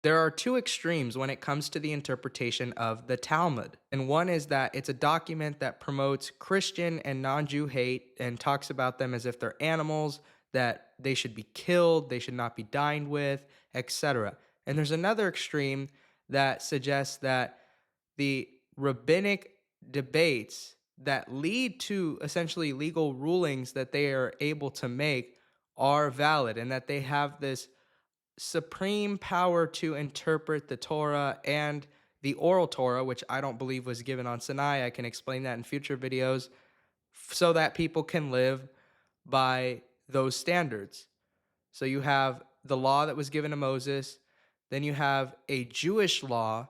There are two extremes when it comes to the interpretation of the Talmud. And one is that it's a document that promotes Christian and non Jew hate and talks about them as if they're animals, that they should be killed, they should not be dined with, etc. And there's another extreme that suggests that the rabbinic debates that lead to essentially legal rulings that they are able to make are valid and that they have this supreme power to interpret the Torah and the oral Torah, which I don't believe was given on Sinai. I can explain that in future videos so that people can live by those standards. So you have the law that was given to Moses, then you have a Jewish law,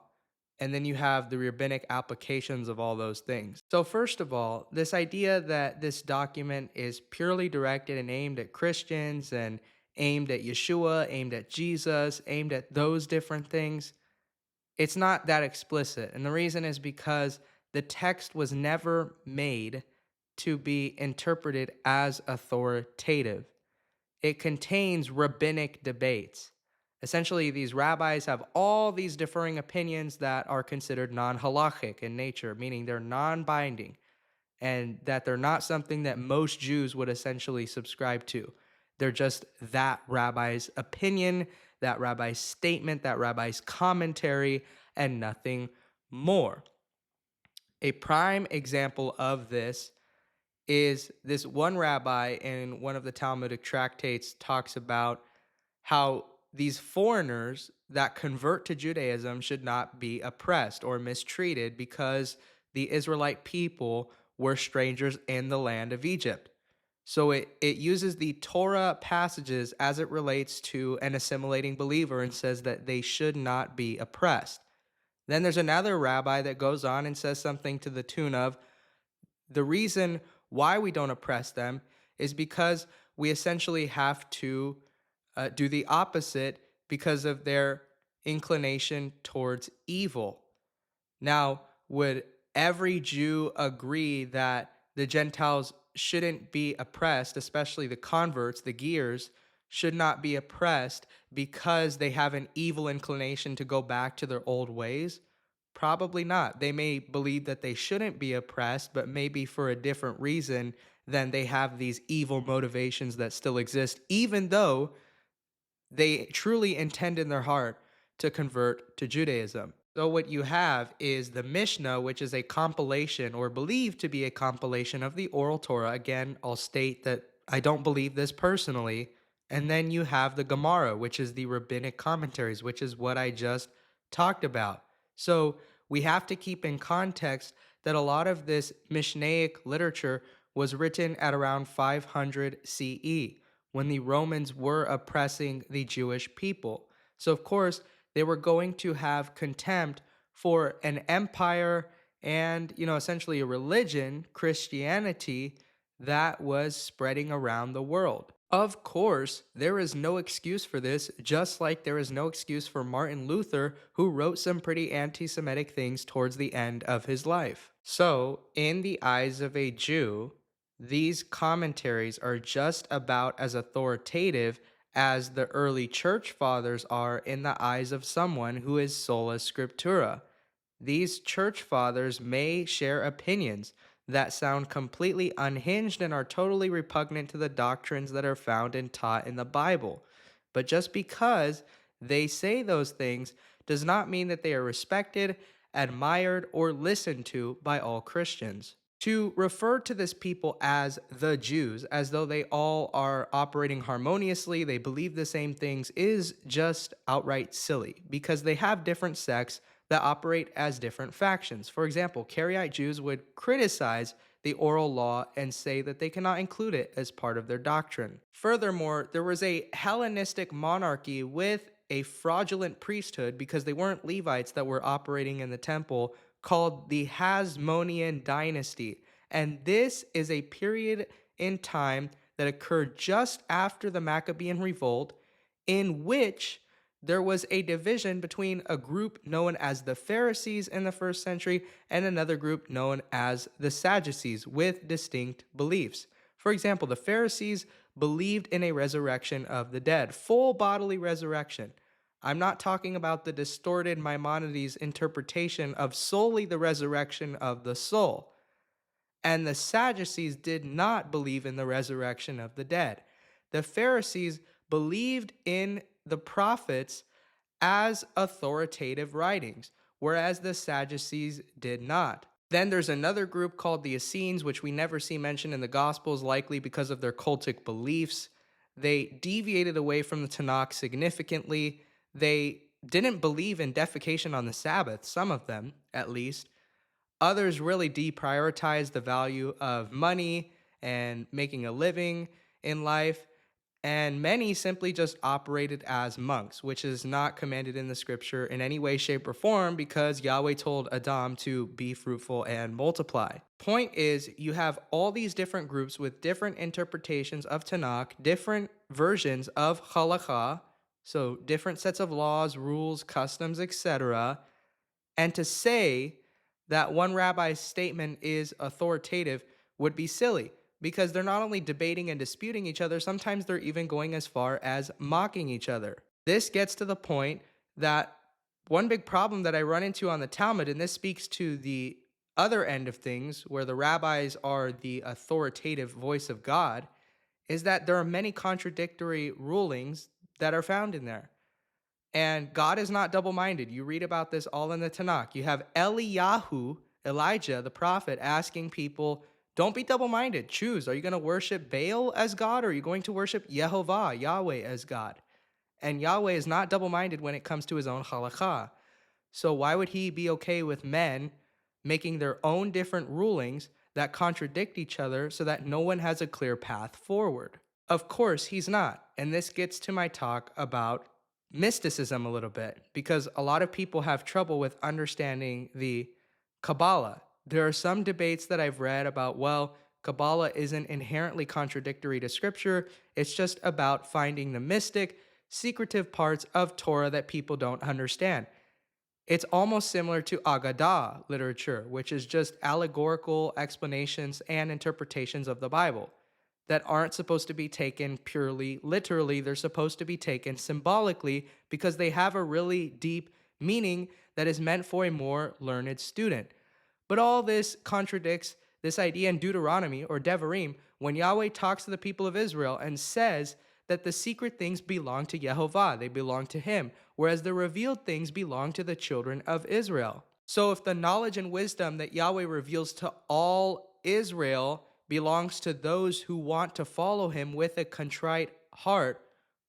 and then you have the rabbinic applications of all those things. So, first of all, this idea that this document is purely directed and aimed at Christians and aimed at Yeshua, aimed at Jesus, aimed at those different things, it's not that explicit. And the reason is because the text was never made to be interpreted as authoritative. It contains rabbinic debates. Essentially, these rabbis have all these differing opinions that are considered non halachic in nature, meaning they're non binding, and that they're not something that most Jews would essentially subscribe to. They're just that rabbi's opinion, that rabbi's statement, that rabbi's commentary, and nothing more. A prime example of this is this one rabbi in one of the Talmudic tractates talks about how these foreigners that convert to Judaism should not be oppressed or mistreated because the Israelite people were strangers in the land of Egypt. So it uses the Torah passages as it relates to an assimilating believer and says that they should not be oppressed. Then there's another rabbi that goes on and says something to the tune of, the reason why we don't oppress them is because we essentially have to do the opposite because of their inclination towards evil. Now, would every Jew agree that the Gentiles shouldn't be oppressed, especially the converts, the gears, should not be oppressed because they have an evil inclination to go back to their old ways? Probably not. They may believe that they shouldn't be oppressed, but maybe for a different reason than they have these evil motivations that still exist, even though they truly intend in their heart to convert to Judaism. So, what you have is the Mishnah, which is a compilation or believed to be a compilation of the oral Torah. Again, I'll state that I don't believe this personally. And then you have the Gemara, which is the rabbinic commentaries, which is what I just talked about. So, we have to keep in context that a lot of this Mishnaic literature was written at around 500 CE when the Romans were oppressing the Jewish people. So, of course, they were going to have contempt for an empire and, essentially a religion, Christianity, that was spreading around the world. Of course, there is no excuse for this, just like there is no excuse for Martin Luther, who wrote some pretty anti Semitic things towards the end of his life. So, in the eyes of a Jew, these commentaries are just about as authoritative as the early church fathers are in the eyes of someone who is sola scriptura. These church fathers may share opinions that sound completely unhinged and are totally repugnant to the doctrines that are found and taught in the Bible. But just because they say those things does not mean that they are respected, admired, or listened to by all Christians. To refer to this people as the Jews, as though they all are operating harmoniously, they believe the same things, is just outright silly because they have different sects that operate as different factions. For example, Karaite Jews would criticize the oral law and say that they cannot include it as part of their doctrine. Furthermore, there was a Hellenistic monarchy with a fraudulent priesthood because they weren't Levites that were operating in the temple, called the Hasmonean dynasty. And this is a period in time that occurred just after the Maccabean revolt, in which there was a division between a group known as the Pharisees in the first century and another group known as the Sadducees with distinct beliefs. For example, the Pharisees believed in a resurrection of the dead, full bodily resurrection. I'm not talking about the distorted Maimonides interpretation of solely the resurrection of the soul. And the Sadducees did not believe in the resurrection of the dead. The Pharisees believed in the prophets as authoritative writings, whereas the Sadducees did not. Then there's another group called the Essenes, which we never see mentioned in the Gospels, likely because of their cultic beliefs. They deviated away from the Tanakh significantly. They didn't believe in defecation on the Sabbath, some of them at least. Others really deprioritize the value of money and making a living in life. And many simply just operated as monks, which is not commanded in the scripture in any way, shape, or form because Yahweh told Adam to be fruitful and multiply. Point is, you have all these different groups with different interpretations of Tanakh, different versions of halakha, so different sets of laws, rules, customs, etc. And to say that one rabbi's statement is authoritative would be silly because they're not only debating and disputing each other, sometimes they're even going as far as mocking each other. This gets to the point that one big problem that I run into on the Talmud, and this speaks to the other end of things where the rabbis are the authoritative voice of God, is that there are many contradictory rulings that are found in there. And God is not double minded. You read about this all in the Tanakh. You have Eliyahu, Elijah, the prophet, asking people, don't be double minded. Choose. Are you going to worship Baal as God or are you going to worship Yehovah, Yahweh, as God? And Yahweh is not double minded when it comes to his own halakha. So why would he be okay with men making their own different rulings that contradict each other so that no one has a clear path forward? Of course, he's not. And this gets to my talk about mysticism a little bit because a lot of people have trouble with understanding the Kabbalah. There are some debates that I've read about, well, Kabbalah isn't inherently contradictory to scripture. It's just about finding the mystic, secretive parts of Torah that people don't understand. It's almost similar to Agadah literature, which is just allegorical explanations and interpretations of the Bible that aren't supposed to be taken purely literally. They're supposed to be taken symbolically because they have a really deep meaning that is meant for a more learned student. But all this contradicts this idea in Deuteronomy or Devarim when Yahweh talks to the people of Israel and says that the secret things belong to Yehovah, they belong to him, whereas the revealed things belong to the children of Israel. So if the knowledge and wisdom that Yahweh reveals to all Israel belongs to those who want to follow him with a contrite heart,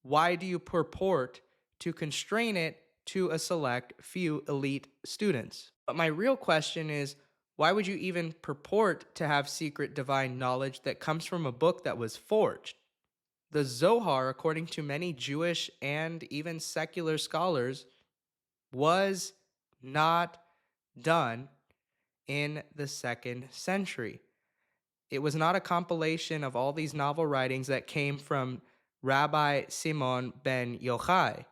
why do you purport to constrain it to a select few elite students? But my real question is, why would you even purport to have secret divine knowledge that comes from a book that was forged? The Zohar, according to many Jewish and even secular scholars, was not done in the 2nd century. It was not a compilation of all these novel writings that came from Rabbi Simon ben Yochai.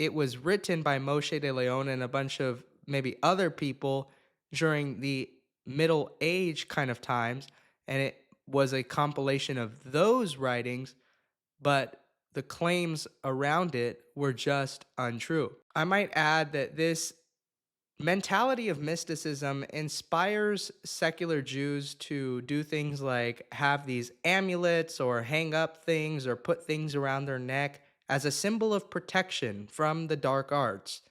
It was written by Moshe de Leon and a bunch of maybe other people during the Middle Age kind of times, and it was a compilation of those writings, but the claims around it were just untrue. I might add that this mentality of mysticism inspires secular Jews to do things like have these amulets or hang up things or put things around their neck as a symbol of protection from the dark arts.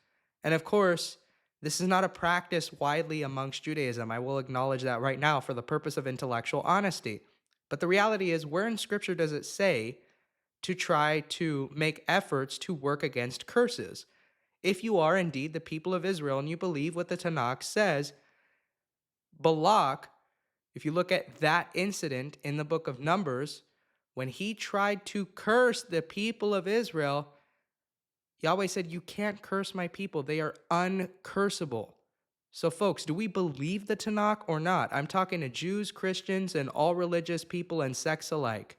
And of course, this is not a practice widely amongst Judaism. I will acknowledge that right now for the purpose of intellectual honesty. But the reality is, where in Scripture does it say to try to make efforts to work against curses? If you are indeed the people of Israel and you believe what the Tanakh says, Balak, if you look at that incident in the book of Numbers, when he tried to curse the people of Israel, Yahweh said, you can't curse my people. They are uncursable. So folks, do we believe the Tanakh or not? I'm talking to Jews, Christians, and all religious people and sects alike.